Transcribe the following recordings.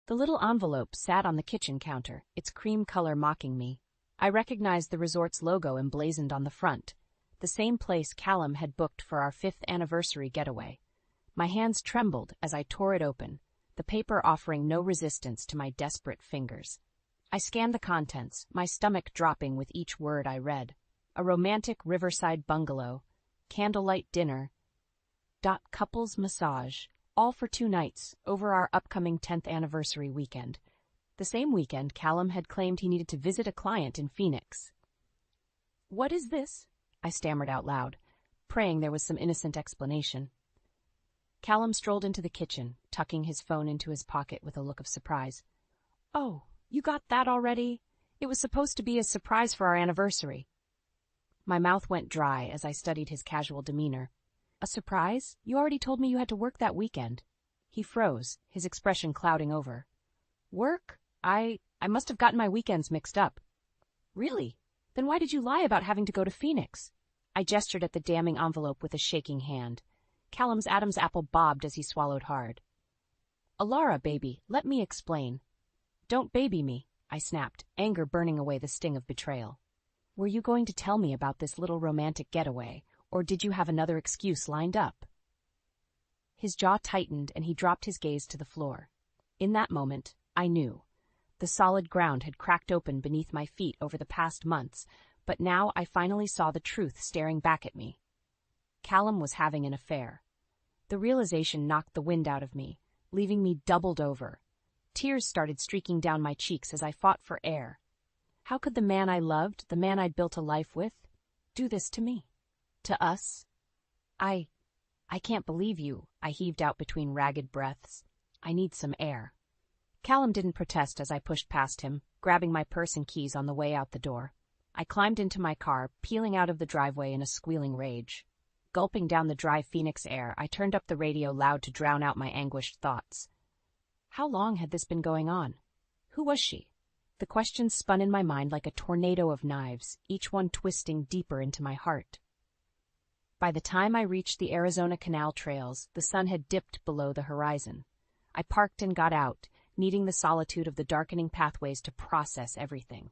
The little envelope sat on the kitchen counter, its cream color mocking me. I recognized the resort's logo emblazoned on the front, the same place Callum had booked for our 5th anniversary getaway. My hands trembled as I tore it open, the paper offering no resistance to my desperate fingers. I scanned the contents, my stomach dropping with each word I read. A romantic riverside bungalow, candlelight dinner, couples massage, all for 2 nights over our upcoming 10th anniversary weekend. The same weekend, Callum had claimed he needed to visit a client in Phoenix. "What is this?" I stammered out loud, praying there was some innocent explanation. Callum strolled into the kitchen, tucking his phone into his pocket with a look of surprise. "Oh, you got that already? It was supposed to be a surprise for our anniversary." My mouth went dry as I studied his casual demeanor. "A surprise? You already told me you had to work that weekend." He froze, his expression clouding over. "Work? I must have gotten my weekends mixed up." "Really? Then why did you lie about having to go to Phoenix?" I gestured at the damning envelope with a shaking hand. Callum's Adam's apple bobbed as he swallowed hard. "Alara, baby, let me explain." "Don't baby me," I snapped, anger burning away the sting of betrayal. "Were you going to tell me about this little romantic getaway, or did you have another excuse lined up?" His jaw tightened and he dropped his gaze to the floor. In that moment, I knew. The solid ground had cracked open beneath my feet over the past months, but now I finally saw the truth staring back at me. Callum was having an affair. The realization knocked the wind out of me, leaving me doubled over. Tears started streaking down my cheeks as I fought for air. How could the man I loved, the man I'd built a life with, do this to me? To us? I can't believe you, I heaved out between ragged breaths. I need some air. Callum didn't protest as I pushed past him, grabbing my purse and keys on the way out the door. I climbed into my car, peeling out of the driveway in a squealing rage. Gulping down the dry Phoenix air, I turned up the radio loud to drown out my anguished thoughts. How long had this been going on? Who was she? The questions spun in my mind like a tornado of knives, each one twisting deeper into my heart. By the time I reached the Arizona Canal trails, the sun had dipped below the horizon. I parked and got out, needing the solitude of the darkening pathways to process everything.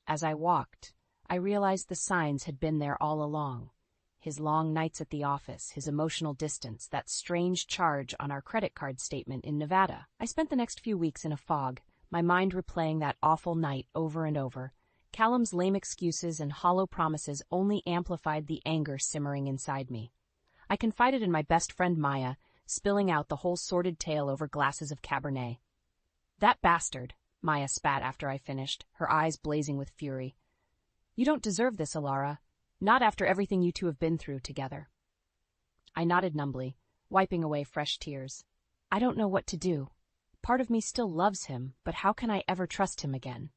As I walked, I realized the signs had been there all along. His long nights at the office, his emotional distance, that strange charge on our credit card statement in Nevada. I spent the next few weeks in a fog, my mind replaying that awful night over and over. Callum's lame excuses and hollow promises only amplified the anger simmering inside me. I confided in my best friend Maya, spilling out the whole sordid tale over glasses of Cabernet. "That bastard," Maya spat after I finished, her eyes blazing with fury. "You don't deserve this, Alara. Not after everything you two have been through together." I nodded numbly, wiping away fresh tears. I don't know what to do. Part of me still loves him, but how can I ever trust him again?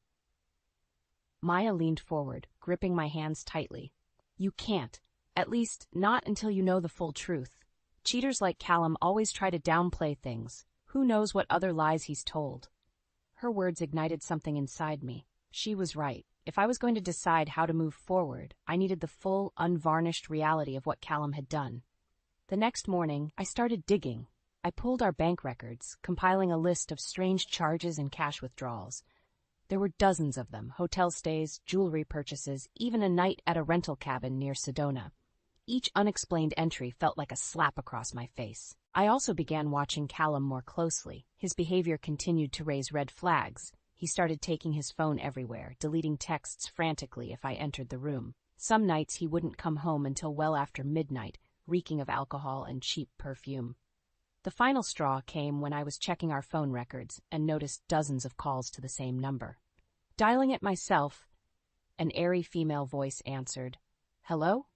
Maya leaned forward, gripping my hands tightly. "You can't. At least, not until you know the full truth. Cheaters like Callum always try to downplay things. Who knows what other lies he's told?" Her words ignited something inside me. She was right. If I was going to decide how to move forward, I needed the full, unvarnished reality of what Callum had done. The next morning, I started digging. I pulled our bank records, compiling a list of strange charges and cash withdrawals. There were dozens of them, hotel stays, jewelry purchases, even a night at a rental cabin near Sedona. Each unexplained entry felt like a slap across my face. I also began watching Callum more closely. His behavior continued to raise red flags. He started taking his phone everywhere, deleting texts frantically if I entered the room. Some nights he wouldn't come home until well after midnight, reeking of alcohol and cheap perfume. The final straw came when I was checking our phone records and noticed dozens of calls to the same number. Dialing it myself, an airy female voice answered. "Hello?"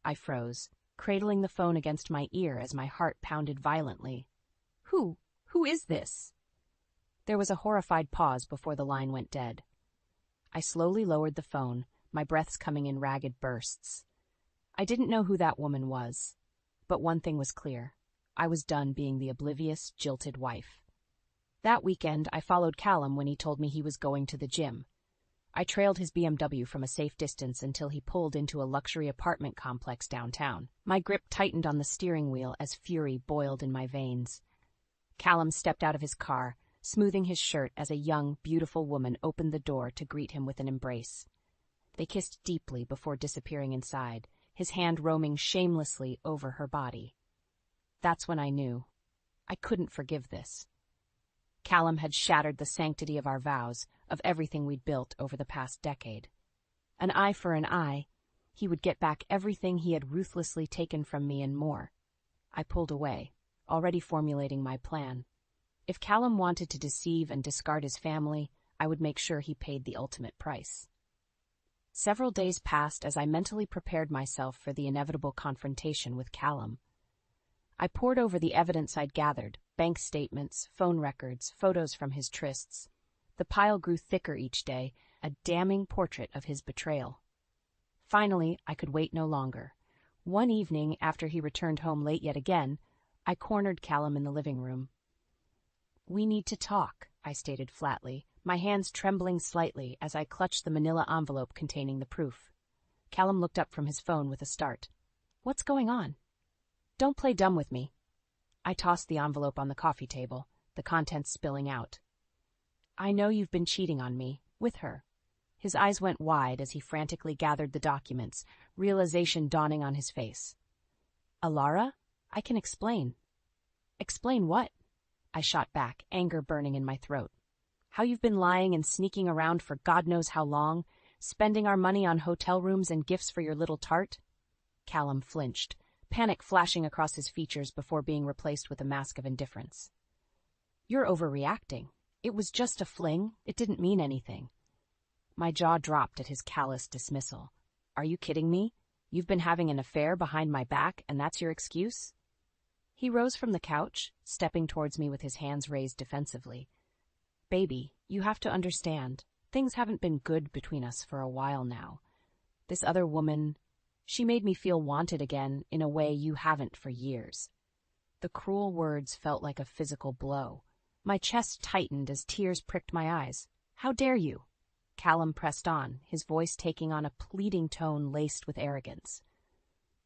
I froze, cradling the phone against my ear as my heart pounded violently. Who is this?" There was a horrified pause before the line went dead. I slowly lowered the phone, my breaths coming in ragged bursts. I didn't know who that woman was, but one thing was clear. I was done being the oblivious, jilted wife. That weekend, I followed Callum when he told me he was going to the gym. I trailed his BMW from a safe distance until he pulled into a luxury apartment complex downtown. My grip tightened on the steering wheel as fury boiled in my veins. Callum stepped out of his car, smoothing his shirt as a young, beautiful woman opened the door to greet him with an embrace. They kissed deeply before disappearing inside, his hand roaming shamelessly over her body. That's when I knew. I couldn't forgive this. Callum had shattered the sanctity of our vows, of everything we'd built over the past decade. An eye for an eye, he would get back everything he had ruthlessly taken from me and more. I pulled away, already formulating my plan. If Callum wanted to deceive and discard his family, I would make sure he paid the ultimate price. Several days passed as I mentally prepared myself for the inevitable confrontation with Callum. I pored over the evidence I'd gathered, bank statements, phone records, photos from his trysts. The pile grew thicker each day, a damning portrait of his betrayal. Finally, I could wait no longer. One evening, after he returned home late yet again, I cornered Callum in the living room. "We need to talk," I stated flatly, my hands trembling slightly as I clutched the manila envelope containing the proof. Callum looked up from his phone with a start. "What's going on?" "Don't play dumb with me." I tossed the envelope on the coffee table, the contents spilling out. "I know you've been cheating on me, with her." His eyes went wide as he frantically gathered the documents, realization dawning on his face. "Alara? I can explain." "Explain what?" I shot back, anger burning in my throat. "How you've been lying and sneaking around for God knows how long, spending our money on hotel rooms and gifts for your little tart?" Callum flinched, panic flashing across his features before being replaced with a mask of indifference. "You're overreacting. It was just a fling. It didn't mean anything." My jaw dropped at his callous dismissal. "Are you kidding me? You've been having an affair behind my back, and that's your excuse?" He rose from the couch, stepping towards me with his hands raised defensively. "Baby, you have to understand. Things haven't been good between us for a while now. This other woman, she made me feel wanted again in a way you haven't for years." The cruel words felt like a physical blow. My chest tightened as tears pricked my eyes. "How dare you?" Callum pressed on, his voice taking on a pleading tone laced with arrogance.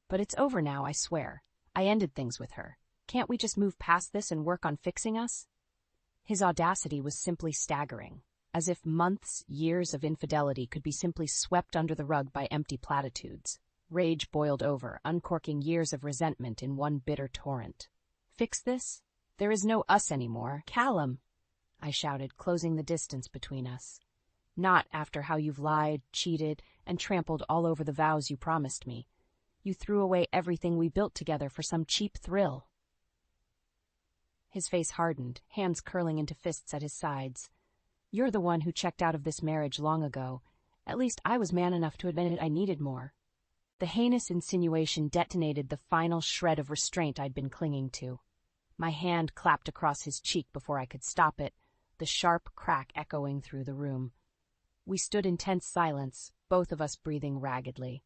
"But it's over now, I swear. I ended things with her. Can't we just move past this and work on fixing us?" His audacity was simply staggering, as if months, years of infidelity could be simply swept under the rug by empty platitudes. Rage boiled over, uncorking years of resentment in one bitter torrent. "Fix this? There is no us anymore. Callum!" I shouted, closing the distance between us. "Not after how you've lied, cheated, and trampled all over the vows you promised me. You threw away everything we built together for some cheap thrill." His face hardened, hands curling into fists at his sides. "You're the one who checked out of this marriage long ago. At least I was man enough to admit I needed more." The heinous insinuation detonated the final shred of restraint I'd been clinging to. My hand clapped across his cheek before I could stop it, the sharp crack echoing through the room. We stood in tense silence, both of us breathing raggedly.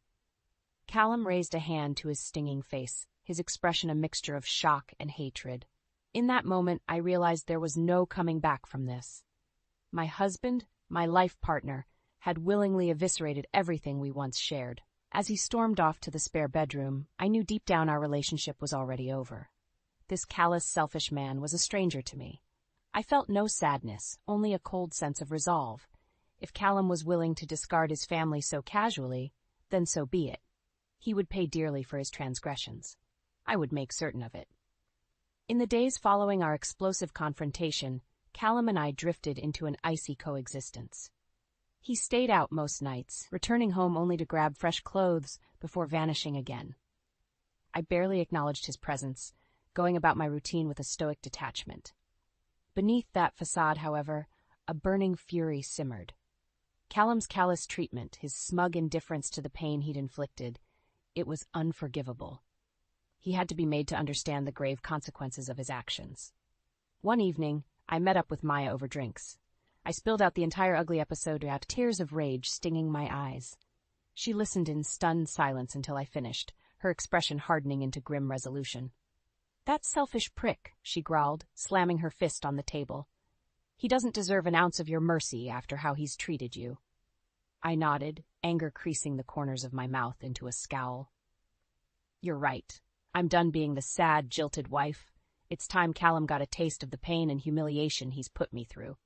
Callum raised a hand to his stinging face, his expression a mixture of shock and hatred. In that moment, I realized there was no coming back from this. My husband, my life partner, had willingly eviscerated everything we once shared. As he stormed off to the spare bedroom, I knew deep down our relationship was already over. This callous, selfish man was a stranger to me. I felt no sadness, only a cold sense of resolve. If Callum was willing to discard his family so casually, then so be it. He would pay dearly for his transgressions. I would make certain of it. In the days following our explosive confrontation, Callum and I drifted into an icy coexistence. He stayed out most nights, returning home only to grab fresh clothes before vanishing again. I barely acknowledged his presence, going about my routine with a stoic detachment. Beneath that facade, however, a burning fury simmered. Callum's callous treatment, his smug indifference to the pain he'd inflicted, it was unforgivable. He had to be made to understand the grave consequences of his actions. One evening, I met up with Maya over drinks. I spilled out the entire ugly episode out, tears of rage stinging my eyes. She listened in stunned silence until I finished, her expression hardening into grim resolution. "That selfish prick," she growled, slamming her fist on the table. "He doesn't deserve an ounce of your mercy after how he's treated you." I nodded, anger creasing the corners of my mouth into a scowl. "You're right. I'm done being the sad, jilted wife. It's time Callum got a taste of the pain and humiliation he's put me through.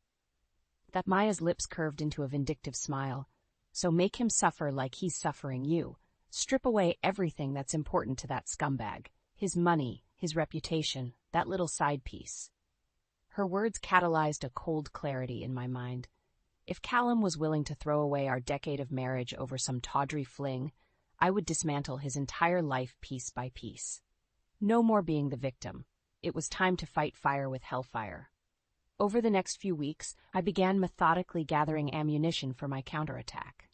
That Maya's lips curved into a vindictive smile. So make him suffer like he's suffering you. Strip away everything that's important to that scumbag. His money, his reputation, that little side piece. Her words catalyzed a cold clarity in my mind. If Callum was willing to throw away our decade of marriage over some tawdry fling, I would dismantle his entire life piece by piece. No more being the victim. It was time to fight fire with hellfire. Over the next few weeks, I began methodically gathering ammunition for my counterattack.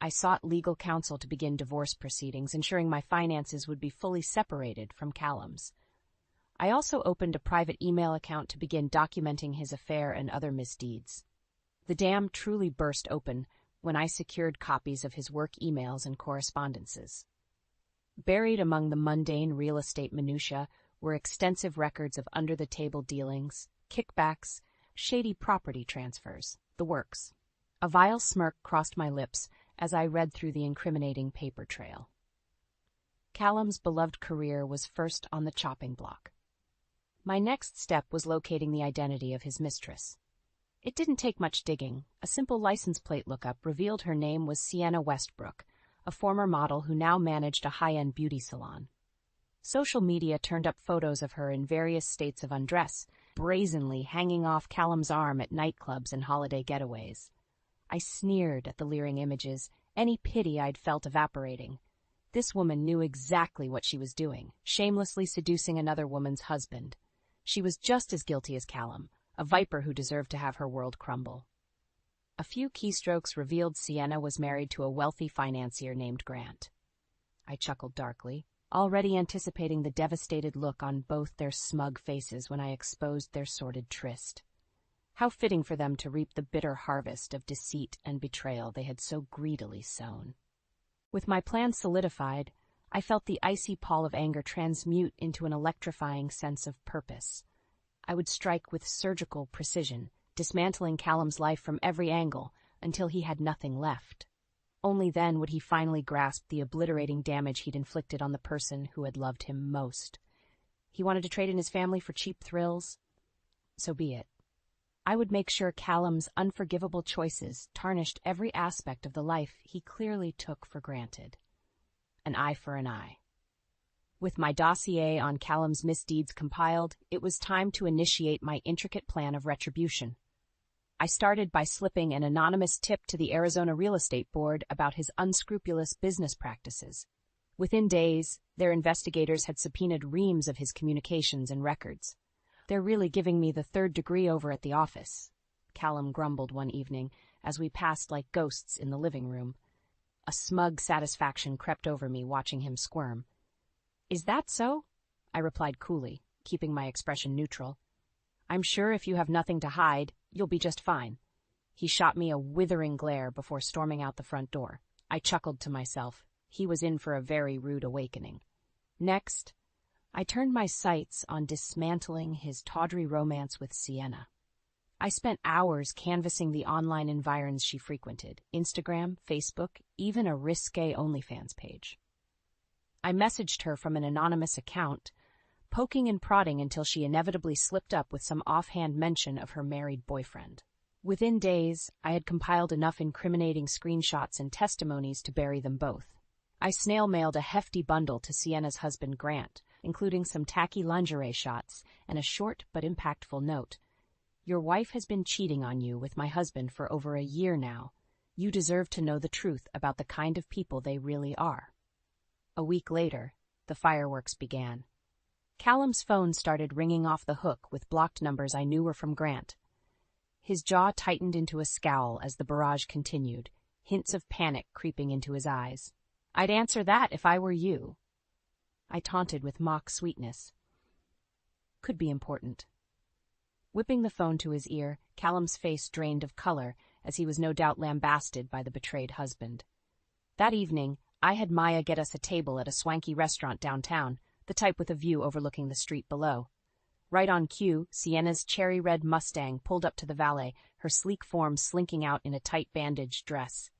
I sought legal counsel to begin divorce proceedings, ensuring my finances would be fully separated from Callum's. I also opened a private email account to begin documenting his affair and other misdeeds. The dam truly burst open when I secured copies of his work emails and correspondences. Buried among the mundane real estate minutiae were extensive records of under-the-table dealings, kickbacks, shady property transfers, the works. A vile smirk crossed my lips as I read through the incriminating paper trail. Callum's beloved career was first on the chopping block. My next step was locating the identity of his mistress. It didn't take much digging. A simple license plate lookup revealed her name was Sienna Westbrook, a former model who now managed a high-end beauty salon. Social media turned up photos of her in various states of undress, brazenly hanging off Callum's arm at nightclubs and holiday getaways. I sneered at the leering images, any pity I'd felt evaporating. This woman knew exactly what she was doing, shamelessly seducing another woman's husband. She was just as guilty as Callum, a viper who deserved to have her world crumble. A few keystrokes revealed Sienna was married to a wealthy financier named Grant. I chuckled darkly, already anticipating the devastated look on both their smug faces when I exposed their sordid tryst. How fitting for them to reap the bitter harvest of deceit and betrayal they had so greedily sown. With my plan solidified, I felt the icy pall of anger transmute into an electrifying sense of purpose. I would strike with surgical precision, dismantling Callum's life from every angle until he had nothing left. Only then would he finally grasp the obliterating damage he'd inflicted on the person who had loved him most. He wanted to trade in his family for cheap thrills? So be it. I would make sure Callum's unforgivable choices tarnished every aspect of the life he clearly took for granted. An eye for an eye. With my dossier on Callum's misdeeds compiled, it was time to initiate my intricate plan of retribution. I started by slipping an anonymous tip to the Arizona Real Estate Board about his unscrupulous business practices. Within days, their investigators had subpoenaed reams of his communications and records. "They're really giving me the third degree over at the office," Callum grumbled one evening as we passed like ghosts in the living room. A smug satisfaction crept over me watching him squirm. "Is that so?" I replied coolly, keeping my expression neutral. "I'm sure if you have nothing to hide, you'll be just fine." He shot me a withering glare before storming out the front door. I chuckled to myself. He was in for a very rude awakening. Next, I turned my sights on dismantling his tawdry romance with Sienna. I spent hours canvassing the online environs she frequented, Instagram, Facebook, even a risque OnlyFans page. I messaged her from an anonymous account, poking and prodding until she inevitably slipped up with some offhand mention of her married boyfriend. Within days, I had compiled enough incriminating screenshots and testimonies to bury them both. I snail-mailed a hefty bundle to Sienna's husband Grant, including some tacky lingerie shots and a short but impactful note. "Your wife has been cheating on you with my husband for over a year now. You deserve to know the truth about the kind of people they really are." A week later, the fireworks began. Callum's phone started ringing off the hook with blocked numbers I knew were from Grant. His jaw tightened into a scowl as the barrage continued, hints of panic creeping into his eyes. "I'd answer that if I were you," I taunted with mock sweetness. Could be important. Whipping the phone to his ear, Callum's face drained of color, as he was no doubt lambasted by the betrayed husband. That evening, I had Maya get us a table at a swanky restaurant downtown, the type with a view overlooking the street below. Right on cue, Sienna's cherry-red Mustang pulled up to the valet, her sleek form slinking out in a tight bandaged dress.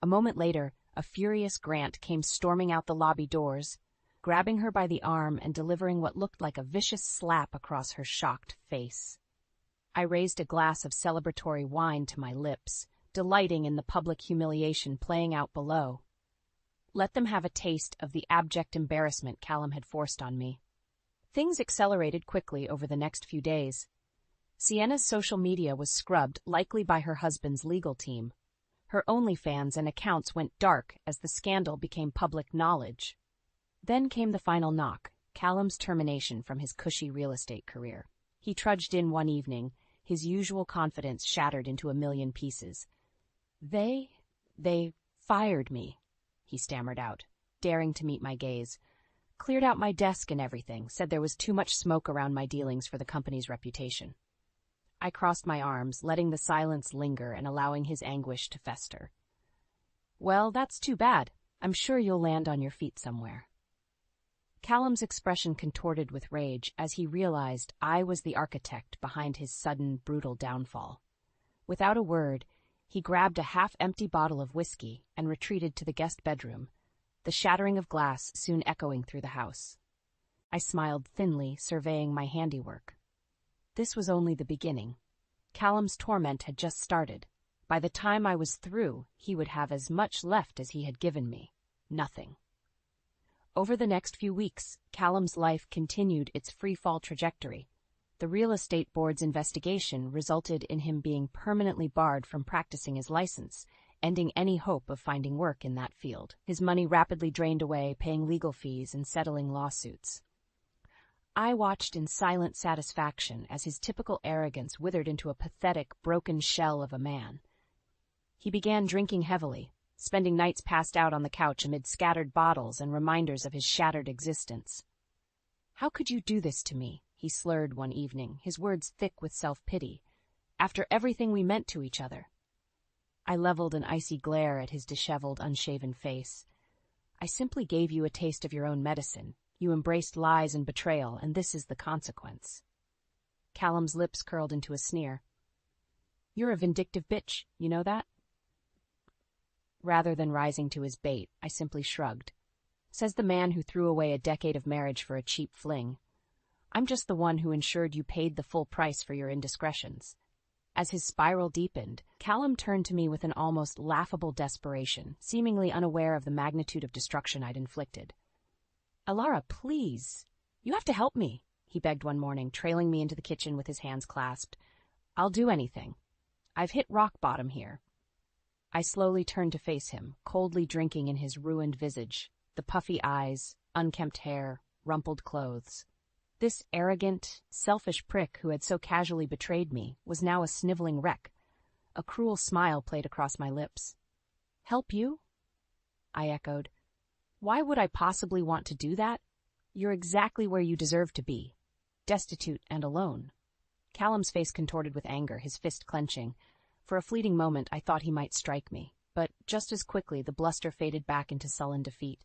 A moment later, a furious Grant came storming out the lobby doors, grabbing her by the arm and delivering what looked like a vicious slap across her shocked face. I raised a glass of celebratory wine to my lips, delighting in the public humiliation playing out below. Let them have a taste of the abject embarrassment Callum had forced on me. Things accelerated quickly over the next few days. Sienna's social media was scrubbed, likely by her husband's legal team. Her OnlyFans and accounts went dark as the scandal became public knowledge. Then came the final knock, Callum's termination from his cushy real estate career. He trudged in one evening, his usual confidence shattered into a million pieces. They fired me, he stammered out, daring to meet my gaze. Cleared out my desk and everything, said there was too much smoke around my dealings for the company's reputation. I crossed my arms, letting the silence linger and allowing his anguish to fester. Well, that's too bad. I'm sure you'll land on your feet somewhere. Callum's expression contorted with rage as he realized I was the architect behind his sudden, brutal downfall. Without a word, he grabbed a half-empty bottle of whiskey and retreated to the guest bedroom, the shattering of glass soon echoing through the house. I smiled thinly, surveying my handiwork. This was only the beginning. Callum's torment had just started. By the time I was through, he would have as much left as he had given me. Nothing. Over the next few weeks, Callum's life continued its free-fall trajectory. The real estate board's investigation resulted in him being permanently barred from practicing his license, ending any hope of finding work in that field. His money rapidly drained away, paying legal fees and settling lawsuits. I watched in silent satisfaction as his typical arrogance withered into a pathetic, broken shell of a man. He began drinking heavily, spending nights passed out on the couch amid scattered bottles and reminders of his shattered existence. "How could you do this to me?" he slurred one evening, his words thick with self-pity. "After everything we meant to each other." I leveled an icy glare at his disheveled, unshaven face. "I simply gave you a taste of your own medicine. You embraced lies and betrayal, and this is the consequence." Callum's lips curled into a sneer. "You're a vindictive bitch, you know that?" Rather than rising to his bait, I simply shrugged. Says the man who threw away a decade of marriage for a cheap fling. I'm just the one who ensured you paid the full price for your indiscretions. As his spiral deepened, Callum turned to me with an almost laughable desperation, seemingly unaware of the magnitude of destruction I'd inflicted. "Alara, please. You have to help me," he begged one morning, trailing me into the kitchen with his hands clasped. "I'll do anything. I've hit rock bottom here." I slowly turned to face him, coldly drinking in his ruined visage, the puffy eyes, unkempt hair, rumpled clothes. This arrogant, selfish prick who had so casually betrayed me was now a sniveling wreck. A cruel smile played across my lips. "Help you?" I echoed. "Why would I possibly want to do that? You're exactly where you deserve to be, destitute and alone." Callum's face contorted with anger, his fist clenching. For a fleeting moment, I thought he might strike me, but just as quickly the bluster faded back into sullen defeat.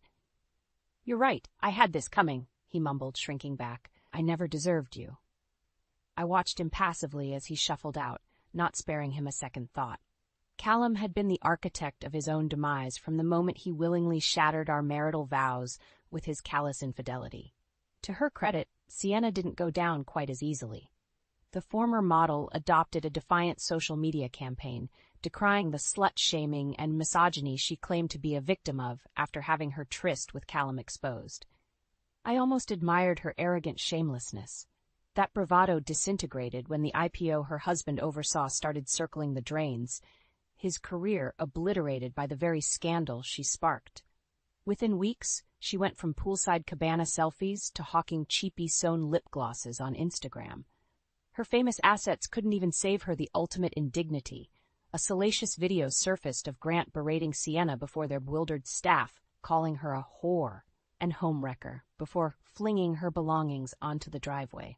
"You're right, I had this coming," he mumbled, shrinking back. "I never deserved you." I watched him passively as he shuffled out, not sparing him a second thought. Callum had been the architect of his own demise from the moment he willingly shattered our marital vows with his callous infidelity. To her credit, Sienna didn't go down quite as easily. The former model adopted a defiant social media campaign, decrying the slut-shaming and misogyny she claimed to be a victim of after having her tryst with Callum exposed. I almost admired her arrogant shamelessness. That bravado disintegrated when the IPO her husband oversaw started circling the drains, his career obliterated by the very scandal she sparked. Within weeks, she went from poolside cabana selfies to hawking cheapy sewn lip glosses on Instagram. Her famous assets couldn't even save her the ultimate indignity. A salacious video surfaced of Grant berating Sienna before their bewildered staff, calling her a whore and homewrecker before flinging her belongings onto the driveway.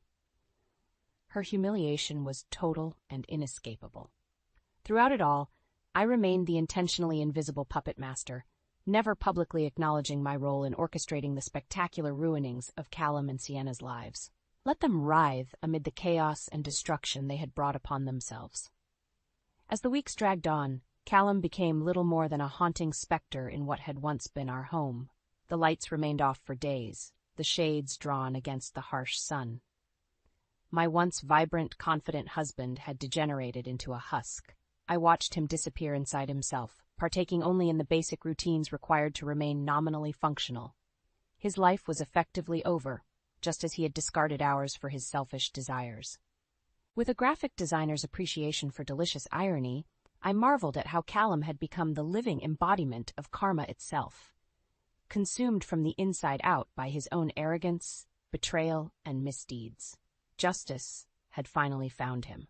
Her humiliation was total and inescapable. Throughout it all, I remained the intentionally invisible puppet master, never publicly acknowledging my role in orchestrating the spectacular ruinings of Callum and Sienna's lives. Let them writhe amid the chaos and destruction they had brought upon themselves. As the weeks dragged on, Callum became little more than a haunting specter in what had once been our home. The lights remained off for days, the shades drawn against the harsh sun. My once vibrant, confident husband had degenerated into a husk. I watched him disappear inside himself, partaking only in the basic routines required to remain nominally functional. His life was effectively over, just as he had discarded ours for his selfish desires. With a graphic designer's appreciation for delicious irony, I marveled at how Callum had become the living embodiment of karma itself, consumed from the inside out by his own arrogance, betrayal, and misdeeds. Justice had finally found him.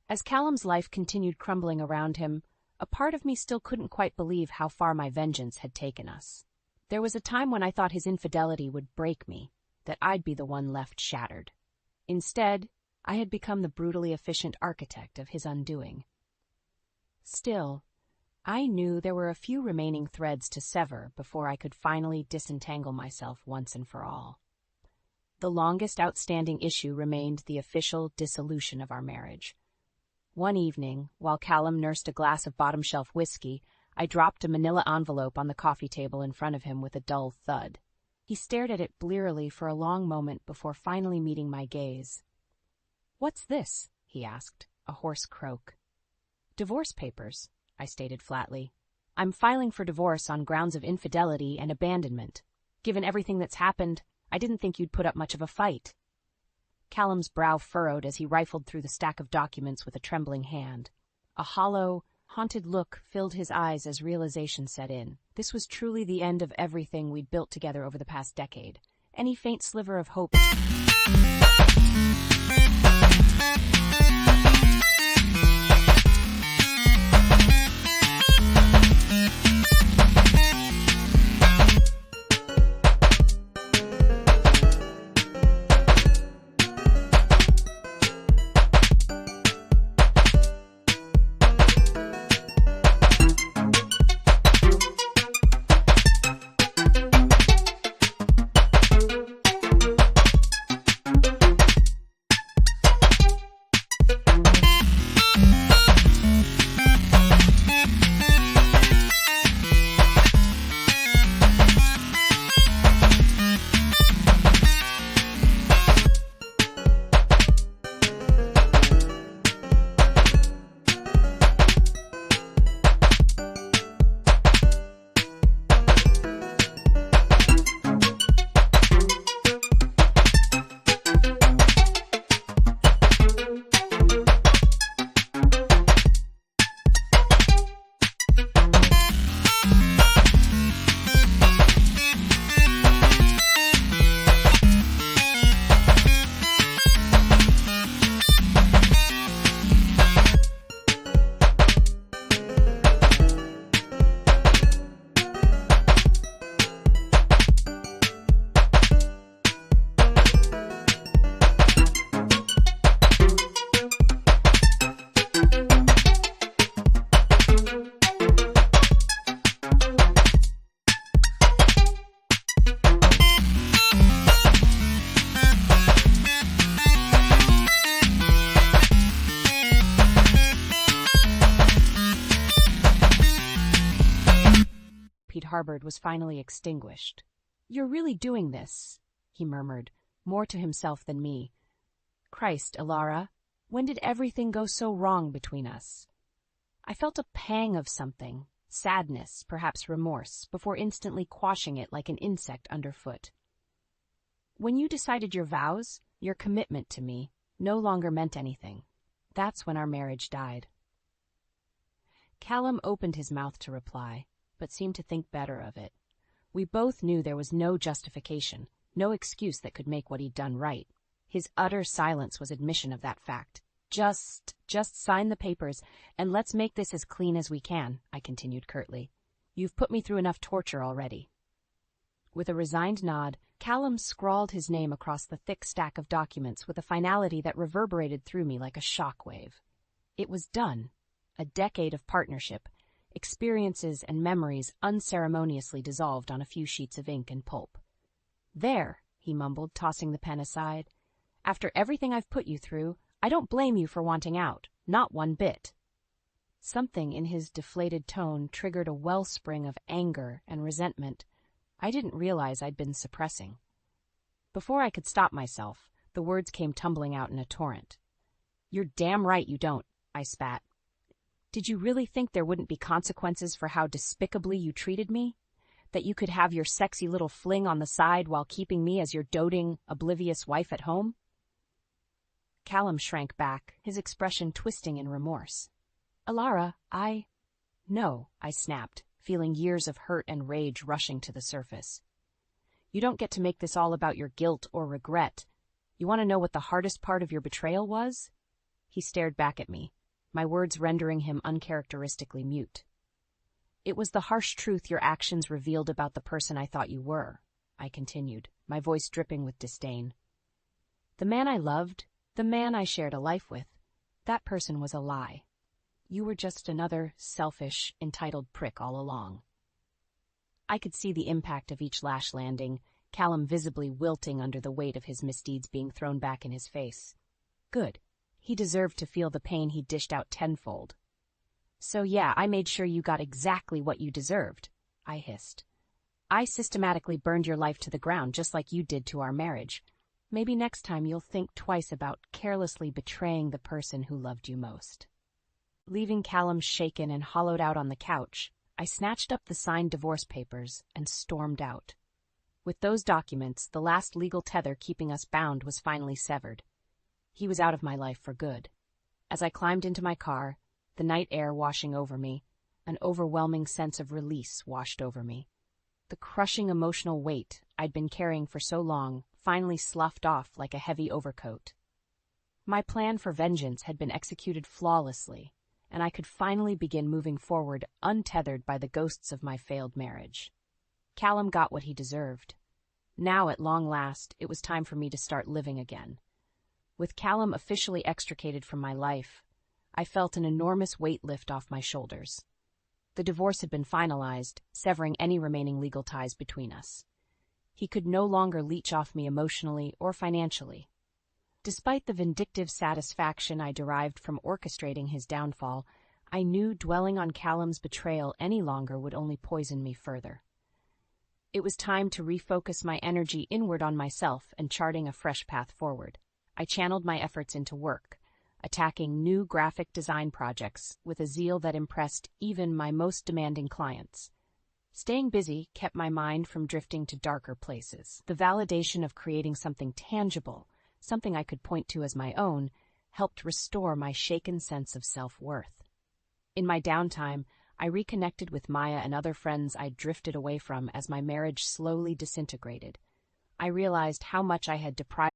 As Callum's life continued crumbling around him, a part of me still couldn't quite believe how far my vengeance had taken us. There was a time when I thought his infidelity would break me, that I'd be the one left shattered. Instead, I had become the brutally efficient architect of his undoing. Still, I knew there were a few remaining threads to sever before I could finally disentangle myself once and for all. The longest outstanding issue remained the official dissolution of our marriage. One evening, while Callum nursed a glass of bottom-shelf whiskey, I dropped a manila envelope on the coffee table in front of him with a dull thud. He stared at it blearily for a long moment before finally meeting my gaze. "What's this?" he asked, a hoarse croak. "Divorce papers," I stated flatly. "I'm filing for divorce on grounds of infidelity and abandonment. Given everything that's happened, I didn't think you'd put up much of a fight." Callum's brow furrowed as he rifled through the stack of documents with a trembling hand. A hollow, haunted look filled his eyes as realization set in. This was truly the end of everything we'd built together over the past decade. Any faint sliver of hope. harbored was finally extinguished. "You're really doing this," he murmured, more to himself than me. "Christ, Ilara, when did everything go so wrong between us?" I felt a pang of something, sadness, perhaps remorse, before instantly quashing it like an insect underfoot. "When you decided your vows, your commitment to me, no longer meant anything. That's when our marriage died." Callum opened his mouth to reply, but seemed to think better of it. We both knew there was no justification, no excuse that could make what he'd done right. His utter silence was admission of that fact. Just sign the papers, and let's make this as clean as we can," I continued curtly. "You've put me through enough torture already." With a resigned nod, Callum scrawled his name across the thick stack of documents with a finality that reverberated through me like a shockwave. It was done. A decade of partnership, experiences and memories unceremoniously dissolved on a few sheets of ink and pulp. "There," he mumbled, tossing the pen aside. "After everything I've put you through, I don't blame you for wanting out, not one bit." Something in his deflated tone triggered a wellspring of anger and resentment. I didn't realize I'd been suppressing. Before I could stop myself, the words came tumbling out in a torrent. "You're damn right you don't," I spat. "Did you really think there wouldn't be consequences for how despicably you treated me? That you could have your sexy little fling on the side while keeping me as your doting, oblivious wife at home?" Callum shrank back, his expression twisting in remorse. "Alara, No," I snapped, feeling years of hurt and rage rushing to the surface. "You don't get to make this all about your guilt or regret. You want to know what the hardest part of your betrayal was?" He stared back at me, my words rendering him uncharacteristically mute. "It was the harsh truth your actions revealed about the person I thought you were," I continued, my voice dripping with disdain. "The man I loved, the man I shared a life with, that person was a lie. You were just another selfish, entitled prick all along." I could see the impact of each lash landing, Callum visibly wilting under the weight of his misdeeds being thrown back in his face. Good. He deserved to feel the pain he dished out tenfold. "So yeah, I made sure you got exactly what you deserved," I hissed. "I systematically burned your life to the ground just like you did to our marriage. Maybe next time you'll think twice about carelessly betraying the person who loved you most." Leaving Callum shaken and hollowed out on the couch, I snatched up the signed divorce papers and stormed out. With those documents, the last legal tether keeping us bound was finally severed. He was out of my life for good. As I climbed into my car, the night air washing over me, an overwhelming sense of release washed over me. The crushing emotional weight I'd been carrying for so long finally sloughed off like a heavy overcoat. My plan for vengeance had been executed flawlessly, and I could finally begin moving forward untethered by the ghosts of my failed marriage. Callum got what he deserved. Now, at long last, it was time for me to start living again. With Callum officially extricated from my life, I felt an enormous weight lift off my shoulders. The divorce had been finalized, severing any remaining legal ties between us. He could no longer leech off me emotionally or financially. Despite the vindictive satisfaction I derived from orchestrating his downfall, I knew dwelling on Callum's betrayal any longer would only poison me further. It was time to refocus my energy inward on myself and charting a fresh path forward. I channeled my efforts into work, attacking new graphic design projects with a zeal that impressed even my most demanding clients. Staying busy kept my mind from drifting to darker places. The validation of creating something tangible, something I could point to as my own, helped restore my shaken sense of self-worth. In my downtime, I reconnected with Maya and other friends I'd drifted away from as my marriage slowly disintegrated. I realized how much I had deprived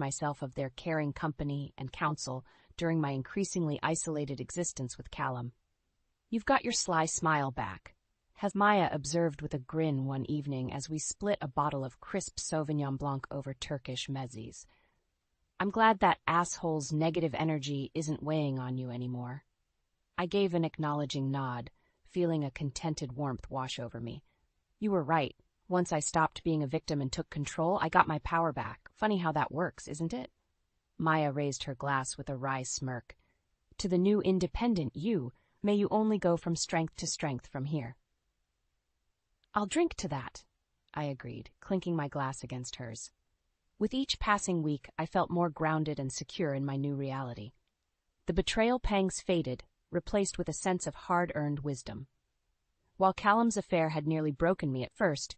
myself of their caring company and counsel during my increasingly isolated existence with Callum. "You've got your sly smile back," has Maya observed with a grin one evening as we split a bottle of crisp Sauvignon Blanc over Turkish mezes. "I'm glad that asshole's negative energy isn't weighing on you anymore." I gave an acknowledging nod, feeling a contented warmth wash over me. "You were right. Once I stopped being a victim and took control, I got my power back. Funny how that works, isn't it?" Maya raised her glass with a wry smirk. "To the new independent you, may you only go from strength to strength from here." "I'll drink to that," I agreed, clinking my glass against hers. With each passing week, I felt more grounded and secure in my new reality. The betrayal pangs faded, replaced with a sense of hard-earned wisdom. While Callum's affair had nearly broken me at first,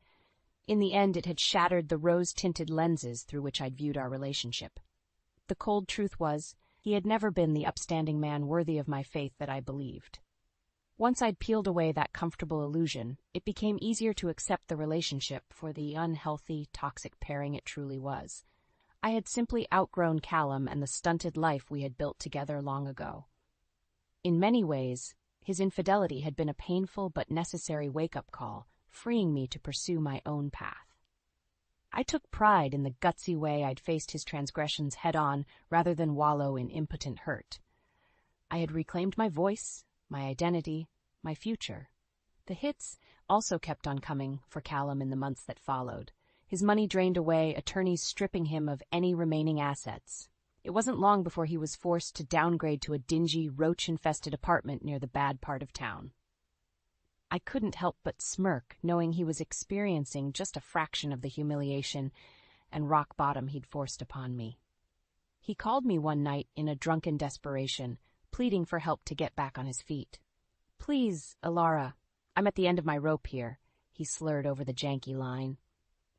in the end it had shattered the rose-tinted lenses through which I'd viewed our relationship. The cold truth was, he had never been the upstanding man worthy of my faith that I believed. Once I'd peeled away that comfortable illusion, it became easier to accept the relationship for the unhealthy, toxic pairing it truly was. I had simply outgrown Callum and the stunted life we had built together long ago. In many ways, his infidelity had been a painful but necessary wake-up call, freeing me to pursue my own path. I took pride in the gutsy way I'd faced his transgressions head-on rather than wallow in impotent hurt. I had reclaimed my voice, my identity, my future. The hits also kept on coming for Callum in the months that followed. His money drained away, attorneys stripping him of any remaining assets. It wasn't long before he was forced to downgrade to a dingy, roach-infested apartment near the bad part of town. I couldn't help but smirk, knowing he was experiencing just a fraction of the humiliation and rock bottom he'd forced upon me. He called me one night in a drunken desperation, pleading for help to get back on his feet. "Please, Alara, I'm at the end of my rope here," he slurred over the janky line.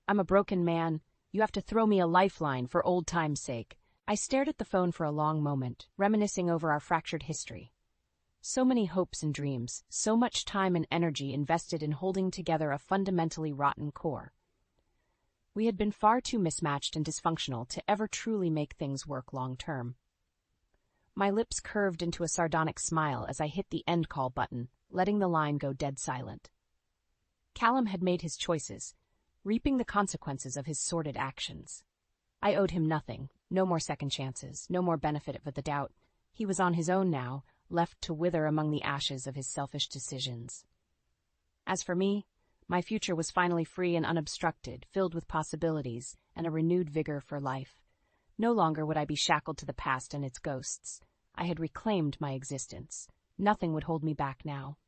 "I'm a broken man. You have to throw me a lifeline for old time's sake." I stared at the phone for a long moment, reminiscing over our fractured history. So many hopes and dreams, so much time and energy invested in holding together a fundamentally rotten core. We had been far too mismatched and dysfunctional to ever truly make things work long-term. My lips curved into a sardonic smile as I hit the end call button, letting the line go dead silent. Callum had made his choices, reaping the consequences of his sordid actions. I owed him nothing, no more second chances, no more benefit of the doubt. He was on his own now, left to wither among the ashes of his selfish decisions. As for me, my future was finally free and unobstructed, filled with possibilities and a renewed vigor for life. No longer would I be shackled to the past and its ghosts. I had reclaimed my existence. Nothing would hold me back now.